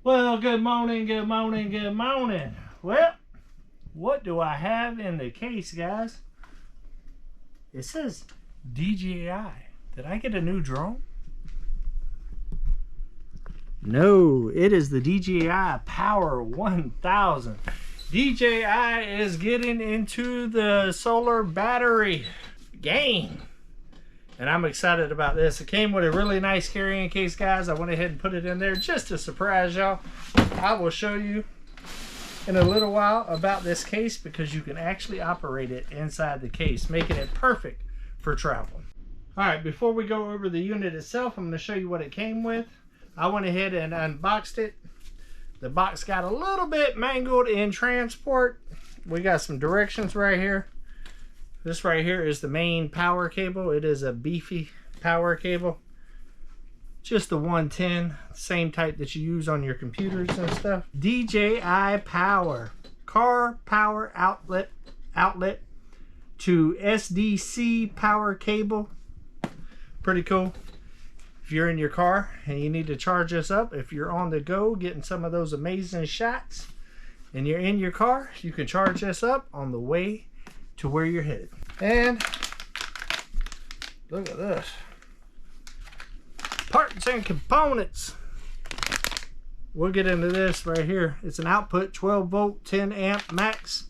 Well, good morning, good morning, good morning. Well, what do I have in the case, guys? It says DJI. Did I get a new drone? No, it is the DJI Power 1000. DJI is getting into the solar battery game. And I'm excited about this. It came with a really nice carrying case, guys. I went ahead and put it in there just to surprise y'all. I will show you in a little while about this case because you can actually operate it inside the case, making it perfect for travel. All right, before we go over the unit itself, I'm going to show you what it came with. I went ahead and unboxed it. The box got a little bit mangled in transport. We got some directions right here. This right here is the main power cable. It is a beefy power cable. Just the 110, same type that you use on your computers and stuff. DJI Power, car power outlet to SDC power cable. Pretty cool. If you're in your car and you need to charge this up, if you're on the go getting some of those amazing shots and you're in your car, you can charge this up on the way to where you're headed. And look at this. Parts and components. We'll get into this right here. It's an output 12 volt 10 amp max.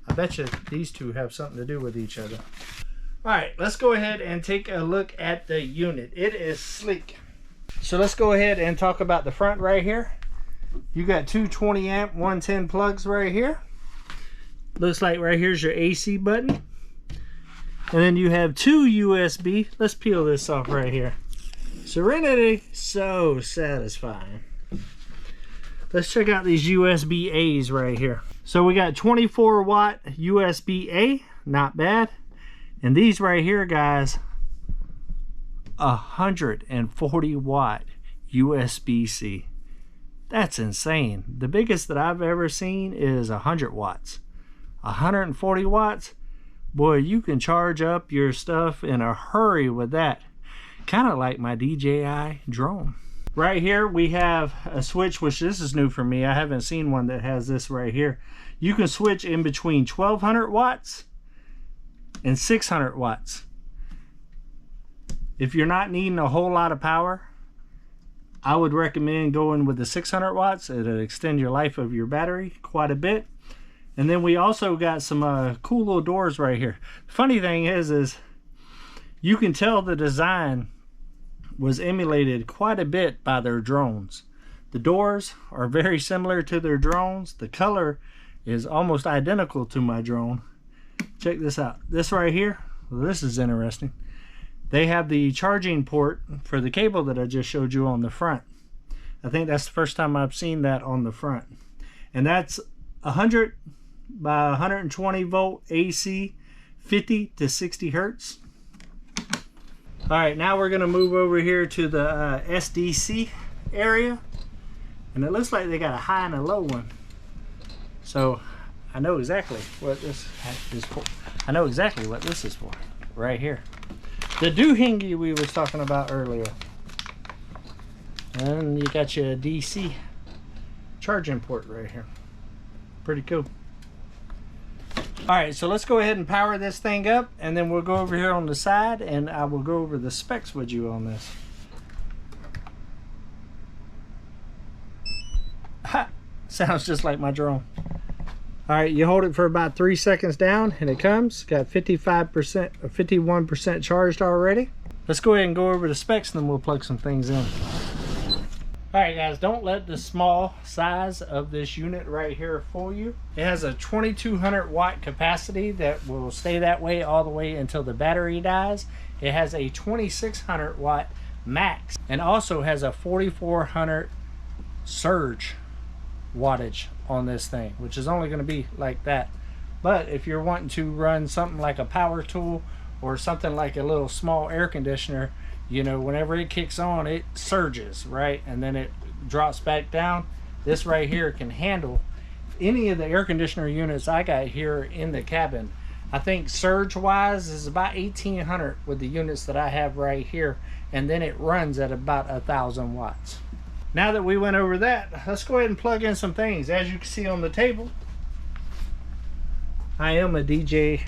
I bet you these two have something to do with each other. All right, let's go ahead and take a look at the unit. It is sleek. So let's go ahead and talk about the front right here. You got two 20 amp 110 plugs right here. Looks like right here's your AC button. And then you have two USB. Let's peel this off right here. Serenity, so satisfying. Let's check out these USB A's right here. So we got 24 watt USB A, not bad. And these right here, guys, 140 watt USB C. That's insane. The biggest that I've ever seen is 100 watts. 140 watts, boy, you can charge up your stuff in a hurry with that. Kind of like my DJI drone. Right here we have a switch, which this is new for me. I haven't seen one that has this right here. You can switch in between 1200 watts and 600 watts. If you're not needing a whole lot of power, I would recommend going with the 600 watts. It'll extend your life of your battery quite a bit. And then we also got some cool little doors right here. Funny thing is you can tell the design was emulated quite a bit by their drones. The doors are very similar to their drones. The color is almost identical to my drone. Check this out. This right here, well, this is interesting. They have the charging port for the cable that I just showed you on the front. I think that's the first time I've seen that on the front. And that's 100 by 120 volt AC, 50 to 60 hertz. All right, now we're going to move over here to the SDC area, and it looks like they got a high and a low one. So I know exactly what this is for. I know exactly what this is for right here. The doohickey we was talking about earlier. And you got your DC charging port right here. Pretty cool. All right, so let's go ahead and power this thing up, and then we'll go over here on the side and I will go over the specs with you on this. Ha! Sounds just like my drone. All right, you hold it for about 3 seconds down and it comes. Got 55% or 51% charged already. Let's go ahead and go over the specs and then we'll plug some things in. All right, guys, don't let the small size of this unit right here fool you. It has a 2200 watt capacity that will stay that way all the way until the battery dies. It has a 2600 watt max and also has a 4400 surge wattage on this thing, which is only going to be like that. But if you're wanting to run something like a power tool or something like a little small air conditioner, you know, whenever it kicks on, it surges, right? And then it drops back down. This right here can handle any of the air conditioner units I got here in the cabin. I think surge wise is about 1800 with the units that I have right here. And then it runs at about 1000 watts. Now that we went over that, let's go ahead and plug in some things. As you can see on the table, I am a DJI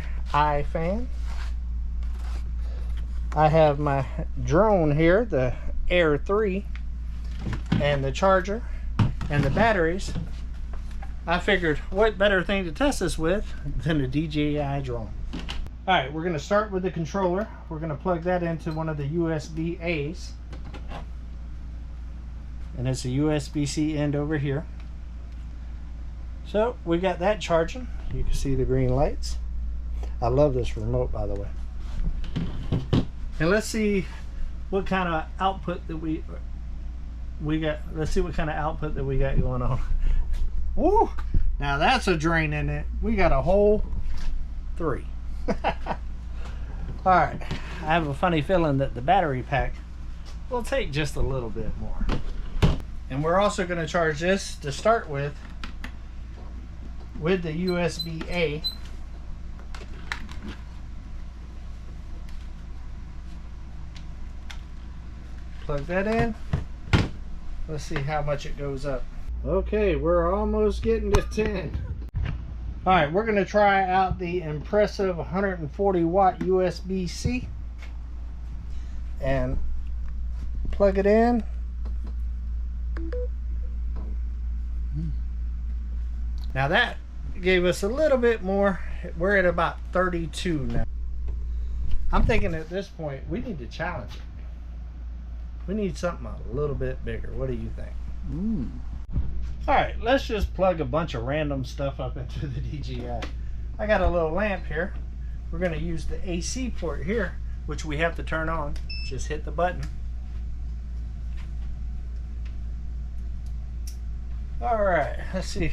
fan. I have my drone here, the Air 3, and the charger and the batteries. I figured what better thing to test this with than a DJI drone. Alright, we're going to start with the controller. We're going to plug that into one of the USB-A's. And it's a USB-C end over here. So we got that charging. You can see the green lights. I love this remote, by the way. And let's see what kind of output that we got. Let's see what kind of output that we got going on. Woo! Now that's a drain in it. We got a whole 3. Alright, I have a funny feeling that the battery pack will take just a little bit more. And we're also going to charge this to start with the USB-A. Plug that in. Let's see how much it goes up. Okay, we're almost getting to 10. Alright, we're going to try out the impressive 140 watt USB-C and plug it in. Now that gave us a little bit more. We're at about 32 now. I'm thinking at this point we need to challenge it. We need something a little bit bigger. What do you think? Alright, let's just plug a bunch of random stuff up into the DJI. I got a little lamp here. We're going to use the AC port here, which we have to turn on. Just hit the button. Alright, let's see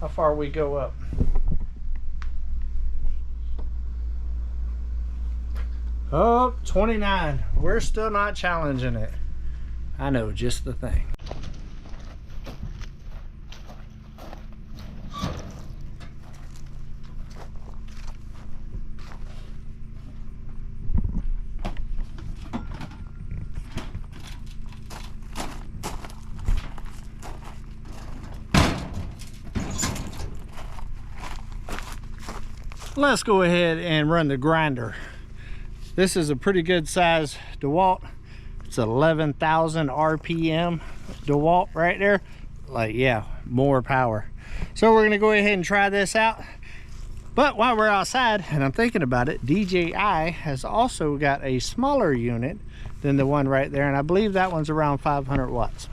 how far we go up. Oh, 29. We're still not challenging it. I know, just the thing. Let's go ahead and run the grinder. This is a pretty good size DeWalt. It's 11,000 RPM DeWalt right there. Like, yeah, more power. So we're gonna go ahead and try this out. But while we're outside and I'm thinking about it, DJI has also got a smaller unit than the one right there, and I believe that one's around 500 watts.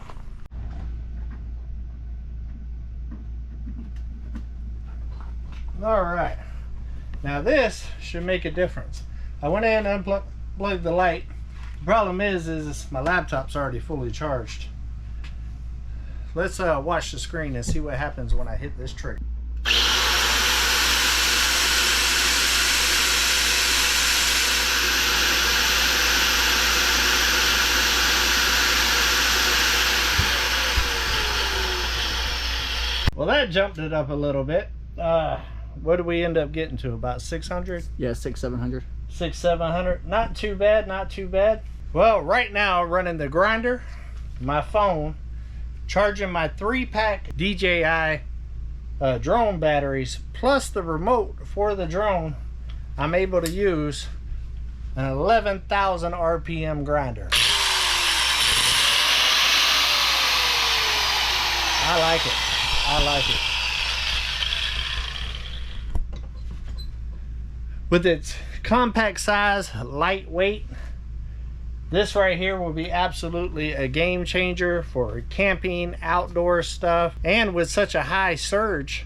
All right. Now this should make a difference. I went in and unplugged the light. The problem is my laptop's already fully charged. Let's watch the screen and see what happens when I hit this trigger. Well, that jumped it up a little bit. What did we end up getting to? About 600? Yeah, 600-700. 600-700. Not too bad, not too bad. Well, right now running the grinder, my phone, charging my 3-pack DJI drone batteries, plus the remote for the drone, I'm able to use an 11,000 RPM grinder. I like it. I like it. With its compact size, lightweight, this right here will be absolutely a game changer for camping, outdoor stuff, and with such a high surge,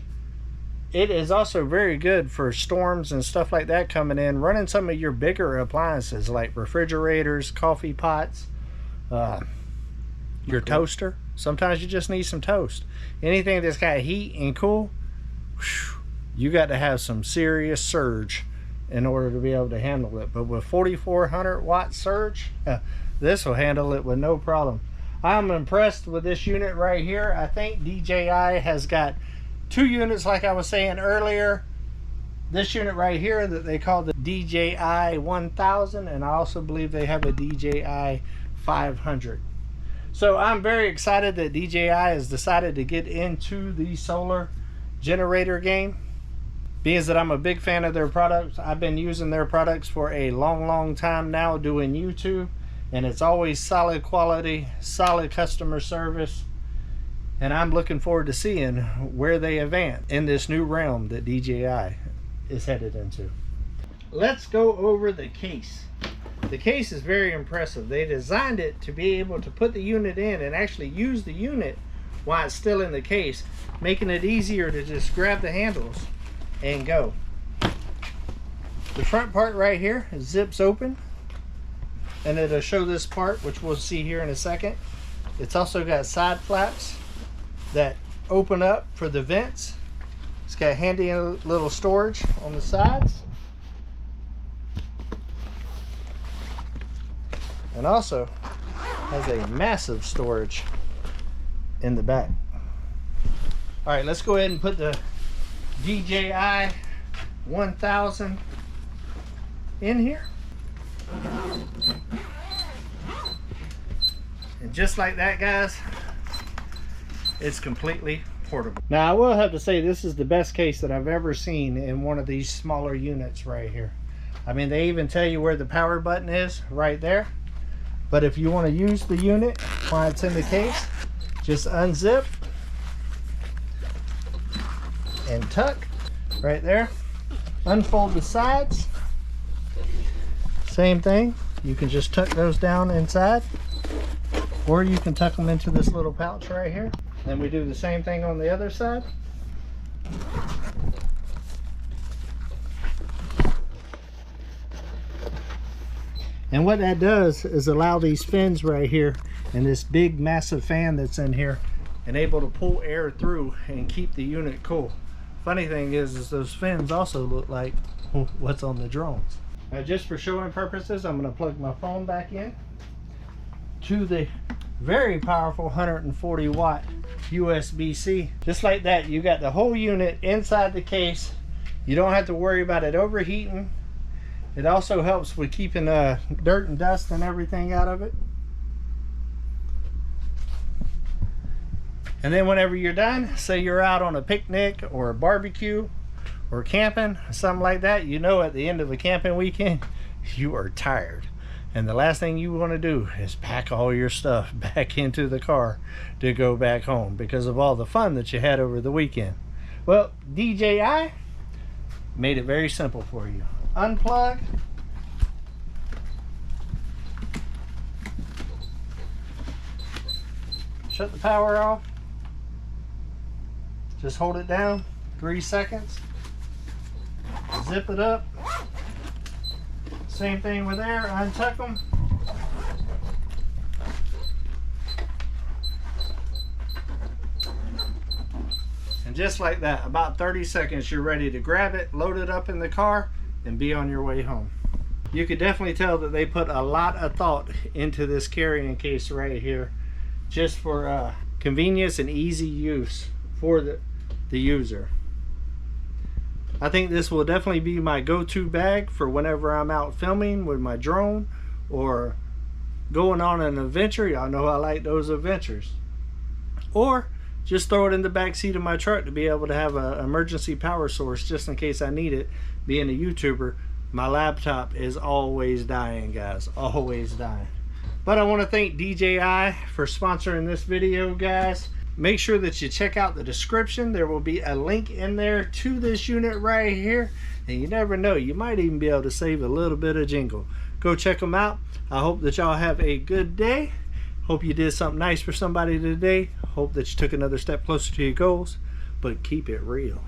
it is also very good for storms and stuff like that coming in, running some of your bigger appliances like refrigerators, coffee pots, your toaster. Sometimes you just need some toast. Anything that's got heat and cool, you got to have some serious surge in order to be able to handle it. But with 4,400 watt surge, this will handle it with no problem. I'm impressed with this unit right here. I think DJI has got 2 units, like I was saying earlier. This unit right here that they call the DJI 1000, and I also believe they have a DJI 500. So I'm very excited that DJI has decided to get into the solar generator game. Being that I'm a big fan of their products, I've been using their products for a long time now doing YouTube, and it's always solid quality, solid customer service, and I'm looking forward to seeing where they advance in this new realm that DJI is headed into. Let's go over the case. The case is very impressive. They designed it to be able to put the unit in and actually use the unit while it's still in the case, making it easier to just grab the handles and go. The front part right here zips open, and it'll show this part, which we'll see here in a second. It's also got side flaps that open up for the vents. It's got handy little storage on the sides, and also has a massive storage in the back. All right, let's go ahead and put the DJI 1000 in here. And just like that, guys, it's completely portable. Now, I will have to say this is the best case that I've ever seen in one of these smaller units right here. I mean, they even tell you where the power button is right there. But if you want to use the unit while it's in the case, just unzip and tuck right there. Unfold the sides. Same thing. You can just tuck those down inside, or you can tuck them into this little pouch right here. Then we do the same thing on the other side. And what that does is allow these fins right here and this big massive fan that's in here and able to pull air through and keep the unit cool. Funny thing is those fins also look like what's on the drones. Now, just for showing purposes, I'm going to plug my phone back in to the very powerful 140 watt USB-C. Just like that, you got the whole unit inside the case. You don't have to worry about it overheating. It also helps with keeping dirt and dust and everything out of it. And then whenever you're done, say you're out on a picnic or a barbecue or camping, something like that, you know at the end of a camping weekend, you are tired. And the last thing you want to do is pack all your stuff back into the car to go back home because of all the fun that you had over the weekend. Well, DJI made it very simple for you. Unplug, shut the power off, just hold it down 3 seconds, zip it up, same thing with there, untuck them, and just like that, about 30 seconds you're ready to grab it, load it up in the car, and be on your way home. You could definitely tell that they put a lot of thought into this carrying case right here, just for convenience and easy use for the user. I think this will definitely be my go-to bag for whenever I'm out filming with my drone or going on an adventure. Y'all know I like those adventures. Or just throw it in the back seat of my truck to be able to have an emergency power source just in case I need it. Being a YouTuber, my laptop is always dying, guys, always dying. But I want to thank DJI for sponsoring this video, guys. Make sure that you check out the description. There will be a link in there to this unit right here, and you never know, you might even be able to save a little bit of jingle. Go check them out. I hope that y'all have a good day. Hope you did something nice for somebody today. Hope that you took another step closer to your goals, but keep it real.